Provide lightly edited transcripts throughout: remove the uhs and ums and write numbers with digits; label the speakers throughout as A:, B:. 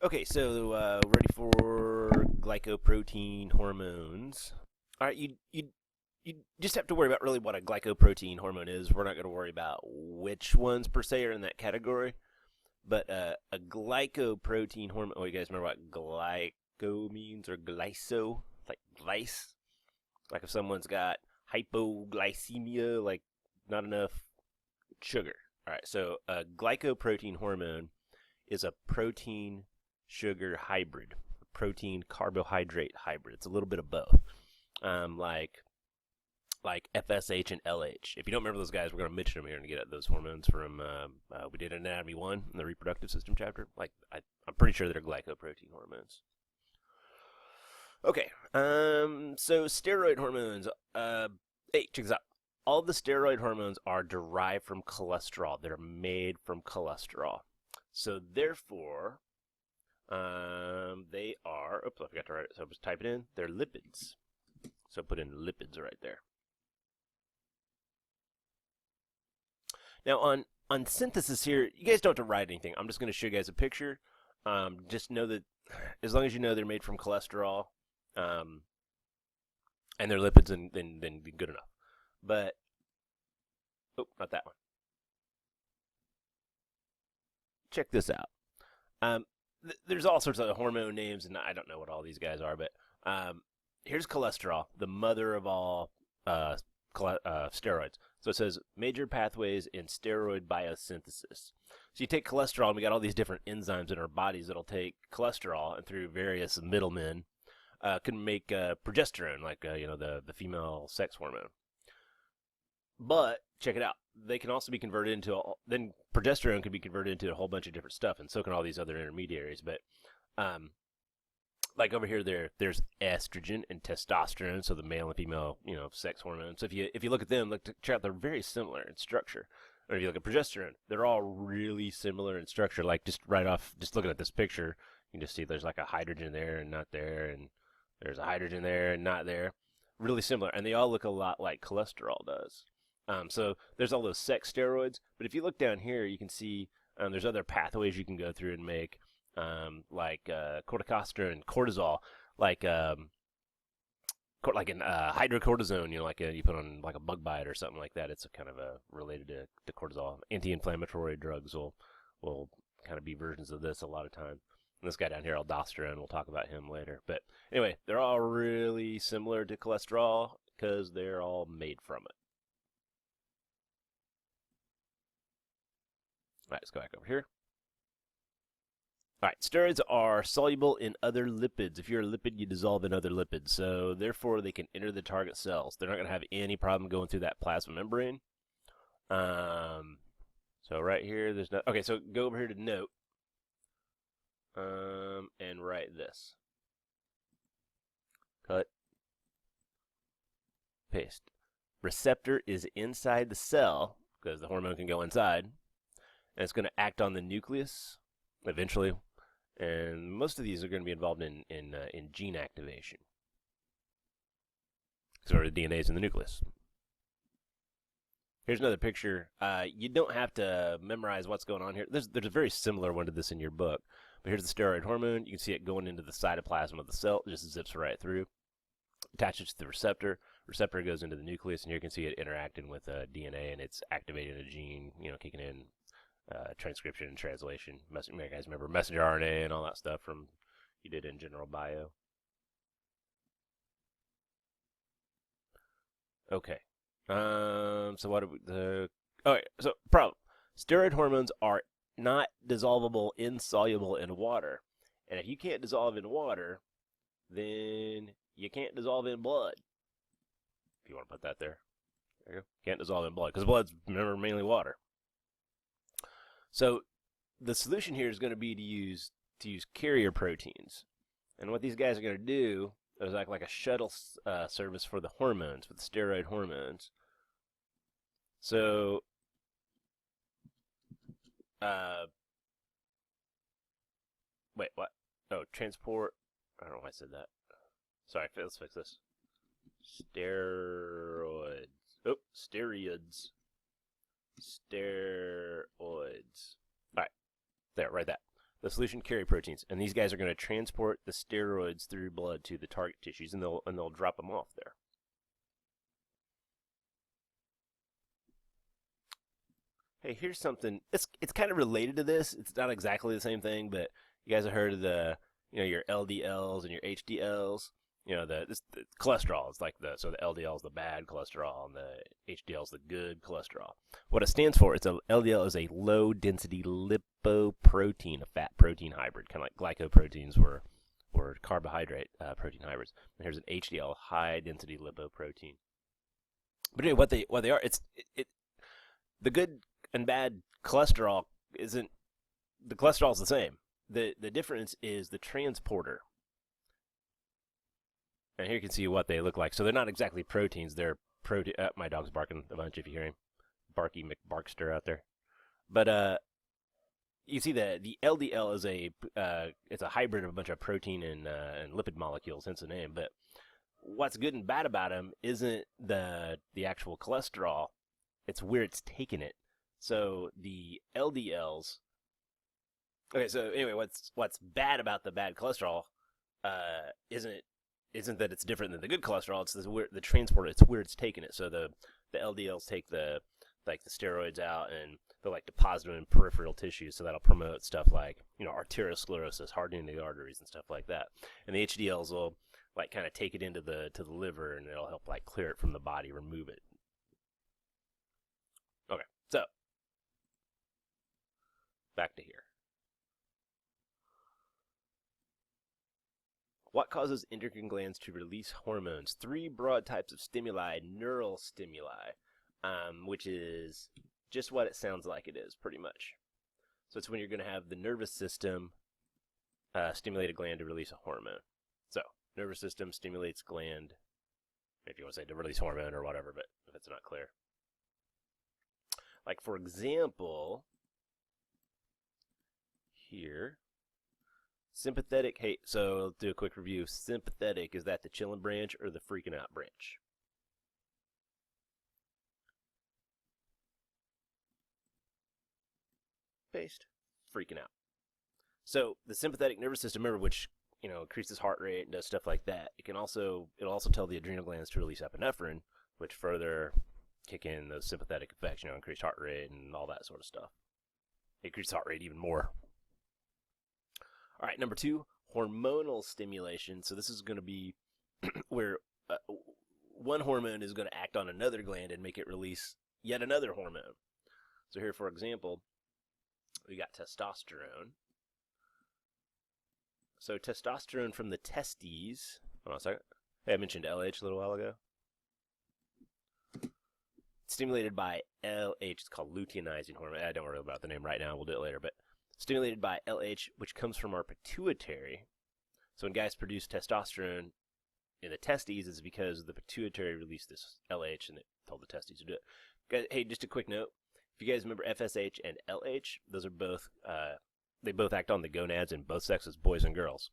A: Okay, so ready for glycoprotein hormones. All right, you just have to worry about really what a glycoprotein hormone is. We're not going to worry about which ones per se are in that category, but a glycoprotein hormone. Oh, you guys remember what glyco means or glyco? Like glyce? Like if someone's got hypoglycemia, like not enough sugar. All right, so a glycoprotein hormone is a protein sugar hybrid, protein carbohydrate hybrid. It's a little bit of both, um, like like FSH and LH. If you don't remember those guys, we're going to mention them here and get at those hormones from we did Anatomy 1 in the reproductive system chapter. I'm pretty sure they're glycoprotein hormones. Okay, so steroid hormones. Hey, check this out. All the steroid hormones are derived from cholesterol. They're made from cholesterol. So therefore, they are. Oops, I forgot to write it. So I was typing in. They're lipids. So put in lipids right there. Now on synthesis here, you guys don't have to write anything. I'm just going to show you guys a picture. Just know that as long as you know they're made from cholesterol, and they're lipids, then good enough. But oh, not that one. Check this out. There's all sorts of hormone names, and I don't know what all these guys are, but here's cholesterol, the mother of all steroids. So it says major pathways in steroid biosynthesis. So you take cholesterol, and we got all these different enzymes in our bodies that'll take cholesterol, and through various middlemen, can make progesterone, like the female sex hormone. But check it out. They can also be converted into then progesterone can be converted into a whole bunch of different stuff, and so can all these other intermediaries. But like over here, there's estrogen and testosterone, so the male and female sex hormones. So if you look at them, check out, they're very similar in structure. Or if you look at progesterone, they're all really similar in structure. Like just right off, just looking at this picture, you can just see there's like a hydrogen there and not there, and there's a hydrogen there and not there. Really similar, and they all look a lot like cholesterol does. So there's all those sex steroids, but if you look down here, you can see there's other pathways you can go through and make, like corticosterone and cortisol, like like in hydrocortisone, like you put on like a bug bite or something like that. It's kind of related to cortisol. Anti-inflammatory drugs will kind of be versions of this a lot of time. And this guy down here, aldosterone, we'll talk about him later. But anyway, they're all really similar to cholesterol because they're all made from it. All right, let's go back over here. All right, steroids are soluble in other lipids. If you're a lipid, you dissolve in other lipids. So therefore, they can enter the target cells. They're not going to have any problem going through that plasma membrane. So right here, there's no. Okay, so go over here to note, and write this. Cut. Paste. Receptor is inside the cell because the hormone can go inside, and it's going to act on the nucleus eventually. And most of these are going to be involved in gene activation. So the DNA is in the nucleus. Here's another picture. You don't have to memorize what's going on here. There's a very similar one to this in your book. But here's the steroid hormone. You can see it going into the cytoplasm of the cell. It just zips right through. Attaches to the receptor. Receptor goes into the nucleus, and here you can see it interacting with DNA, and it's activating a gene, kicking in transcription and translation. You guys remember messenger RNA and all that stuff from you did in general bio. Okay. So what do we, okay, so problem. Steroid hormones are not dissolvable, insoluble in water. And if you can't dissolve in water, then you can't dissolve in blood. If you want to put that there. There you go. Can't dissolve in blood, because blood's, remember, mainly water. So the solution here is going to be to use carrier proteins. And what these guys are going to do is act like a shuttle service for the hormones, for the steroid hormones. So wait, what? Oh, transport. I don't know why I said that. Sorry, let's fix this. Steroids. Oh, steroids. Steroids. All right, there, write that. The solution carry proteins, and these guys are going to transport the steroids through blood to the target tissues, and they'll drop them off there. Hey, here's something. It's kind of related to this. It's not exactly the same thing, but you guys have heard of the your LDLs and your HDLs. The cholesterol is like the LDL is the bad cholesterol and the HDL is the good cholesterol. What it stands for, LDL is a low density lipoprotein, a fat protein hybrid, kind of like glycoproteins were carbohydrate protein hybrids. And here's an HDL, high density lipoprotein. But anyway, what they are, the good and bad cholesterol isn't, the cholesterol is the same. The difference is the transporter. And here you can see what they look like. So they're not exactly proteins. They're protein. My dog's barking a bunch if you hear him. Barky McBarkster out there. But you see the LDL is it's a hybrid of a bunch of protein and lipid molecules, hence the name. But what's good and bad about them isn't the actual cholesterol. It's where it's taking it. So the LDLs. Okay, so anyway, what's bad about the bad cholesterol isn't that it's different than the good cholesterol. It's the transporter. It's where it's taking it. So the LDLs take the steroids out and they'll deposit them in peripheral tissues. So that'll promote stuff like arteriosclerosis, hardening the arteries and stuff like that. And the HDLs will kind of take it into the liver and it'll help clear it from the body, remove it. Okay, so back to here. What causes endocrine glands to release hormones? 3 broad types of stimuli. Neural stimuli, which is just what it sounds like it is, pretty much. So it's when you're going to have the nervous system stimulate a gland to release a hormone. So nervous system stimulates gland, if you want to say to release hormone or whatever, but if it's not clear. For example, here. Sympathetic, hey, so I'll do a quick review. Sympathetic, is that the chilling branch or the freaking out branch? Paste. Freaking out. So the sympathetic nervous system, remember, which increases heart rate and does stuff like that. It'll also tell the adrenal glands to release epinephrine, which further kick in those sympathetic effects, increased heart rate and all that sort of stuff. Increase heart rate even more. All right, number 2, hormonal stimulation. So this is going to be where one hormone is going to act on another gland and make it release yet another hormone. So here, for example, we got testosterone. So testosterone from the testes. Hold on a second. Hey, I mentioned LH a little while ago. Stimulated by LH. It's called luteinizing hormone. I don't worry about the name right now. We'll do it later, but stimulated by LH, which comes from our pituitary. So when guys produce testosterone in the testes, it's because the pituitary released this LH and it told the testes to do it. Guys, hey, just a quick note. If you guys remember FSH and LH, those are both, they both act on the gonads in both sexes, boys and girls.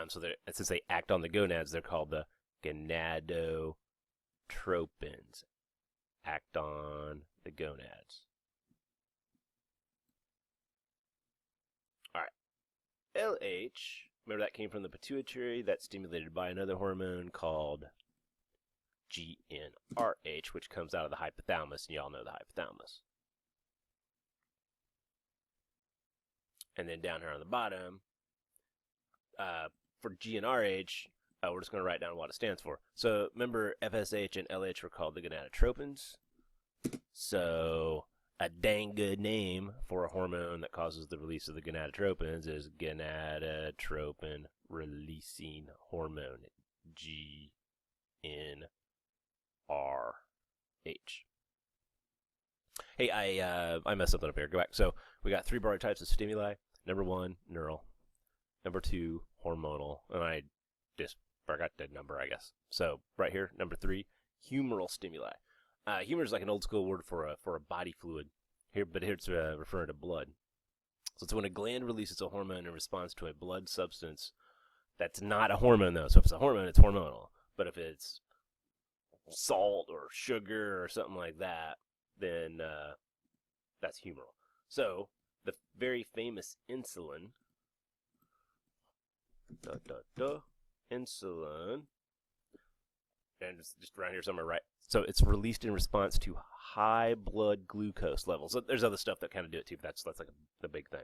A: So since they act on the gonads, they're called the gonadotropins. Act on the gonads. LH, remember that came from the pituitary. That's stimulated by another hormone called GnRH, which comes out of the hypothalamus, and y'all know the hypothalamus. And then down here on the bottom, for GnRH, we're just going to write down what it stands for. So remember, FSH and LH were called the gonadotropins. So a dang good name for a hormone that causes the release of the gonadotropins is gonadotropin releasing hormone, GnRH. Hey, I messed something up here. Go back. So we got 3 broad types of stimuli. Number 1, neural. Number 2, hormonal. And I just forgot the number, I guess. So right here, number 3, humoral stimuli. Humor is like an old school word for a body fluid here, but here it's referring to blood. So it's when a gland releases a hormone in response to a blood substance that's not a hormone, though. So if it's a hormone, it's hormonal. But if it's salt or sugar or something like that, then that's humoral. So the very famous insulin, insulin, and it's just around here somewhere, right? So it's released in response to high blood glucose levels. So there's other stuff that kind of do it too, but that's like the big thing.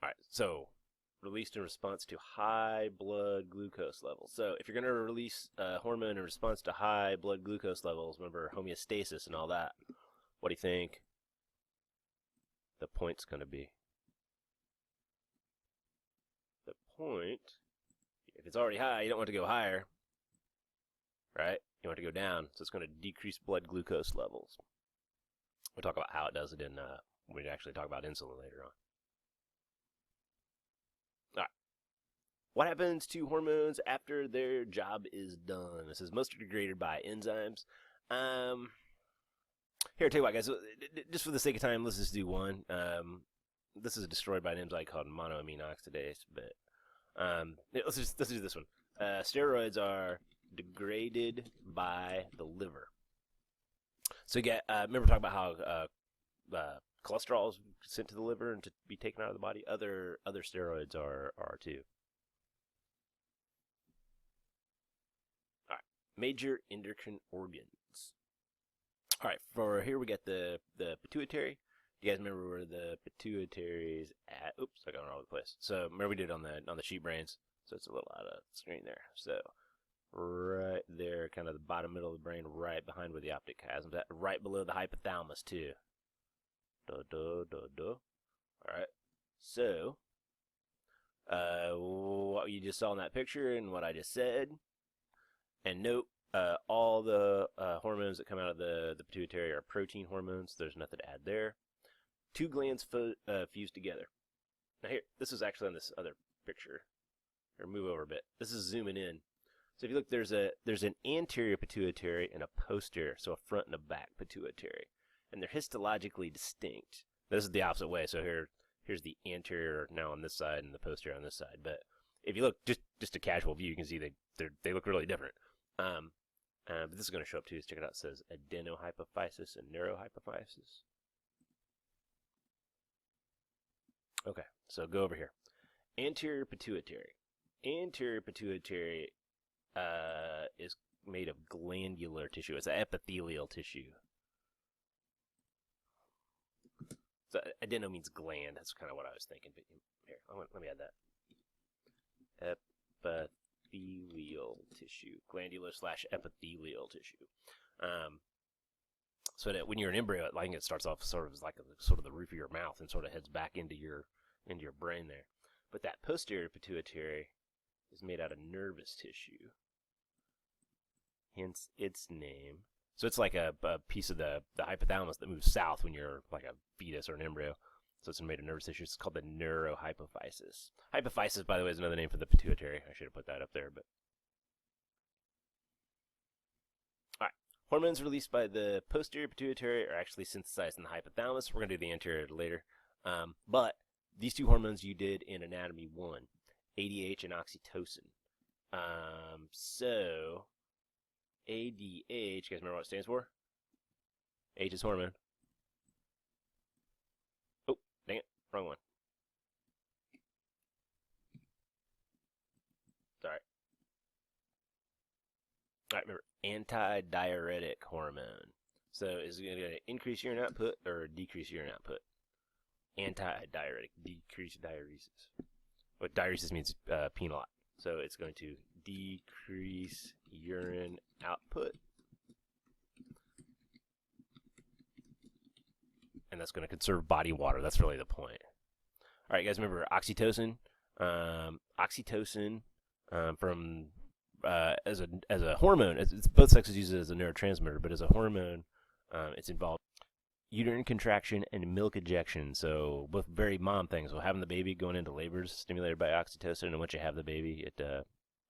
A: All right, so released in response to high blood glucose levels. So if you're going to release a hormone in response to high blood glucose levels, remember homeostasis and all that, what do you think the point's going to be? The point, if it's already high, you don't want to go higher, right? You want to go down, so it's going to decrease blood glucose levels. We'll talk about how it does it in, when we actually talk about insulin later on. All right. What happens to hormones after their job is done? This is mostly degraded by enzymes. Here, tell you what, guys. Just for the sake of time, let's just do one. This is destroyed by an enzyme called monoamine oxidase, but let's do this one. Steroids are degraded by the liver. So you get, remember talking about how cholesterol is sent to the liver and to be taken out of the body? Other steroids are too. All right, major endocrine organs. All right, for here we got the pituitary. You guys remember where the pituitary is at? Oops, I got it all over the place. So remember we did on the sheep brains. So it's a little out of the screen there. So right there, kind of the bottom middle of the brain, right behind where the optic chiasm's at, right below the hypothalamus too. All right. So what you just saw in that picture and what I just said, and note all the hormones that come out of the pituitary are protein hormones. There's nothing to add there. Two glands fuse together. Now here, this is actually on this other picture. Or move over a bit. This is zooming in. So if you look, there's an anterior pituitary and a posterior, so a front and a back pituitary, and they're histologically distinct. This is the opposite way. So here's the anterior now on this side and the posterior on this side. But if you look just a casual view, you can see they look really different. But this is going to show up too. Check it out. It says adenohypophysis and neurohypophysis. Okay, so go over here. Anterior pituitary. Anterior pituitary is made of glandular tissue. It's an epithelial tissue. So adeno means gland. That's kind of what I was thinking. But here, let me add that. Epithelial tissue. Glandular / epithelial tissue. So that when you're an embryo, I think it starts off sort of as like sort of the roof of your mouth and sort of heads back into your brain there. But that posterior pituitary is made out of nervous tissue. Hence its name. So it's like a piece of the hypothalamus that moves south when you're like a fetus or an embryo. So it's made of nervous tissue. It's called the neurohypophysis. Hypophysis, by the way, is another name for the pituitary. I should have put that up there, but. All right. Hormones released by the posterior pituitary are actually synthesized in the hypothalamus. We're going to do the anterior later. But these two hormones you did in Anatomy 1, ADH and oxytocin. So, ADH, you guys remember what it stands for? H is hormone. Oh, dang it, wrong one. Sorry. All right, remember, antidiuretic hormone. So, is it going to increase urine output or decrease urine output? Antidiuretic, decrease diuresis. What diuresis means pee a lot. So it's going to decrease urine output. And that's going to conserve body water. That's really the point. All right, guys, remember oxytocin. Oxytocin from as a hormone, it's both sexes use it as a neurotransmitter, but as a hormone, it's involved uterine contraction and milk ejection. So both very mom things. So having the baby, going into labor is stimulated by oxytocin, and once you have the baby, it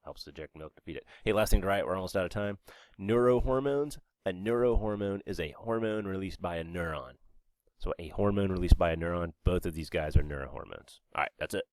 A: helps eject milk to feed it. Hey, last thing to write, we're almost out of time. Neurohormones. A neurohormone is a hormone released by a neuron. So a hormone released by a neuron, both of these guys are neurohormones. All right, that's it.